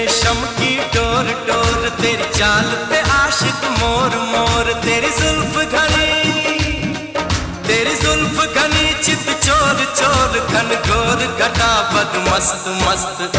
रेशम की door door, तेरी चाल पे आशिक मोर मोर। तेरी जुल्फ घनी चित चोर चोर, घन घोर घटा बद मस्त मस्त।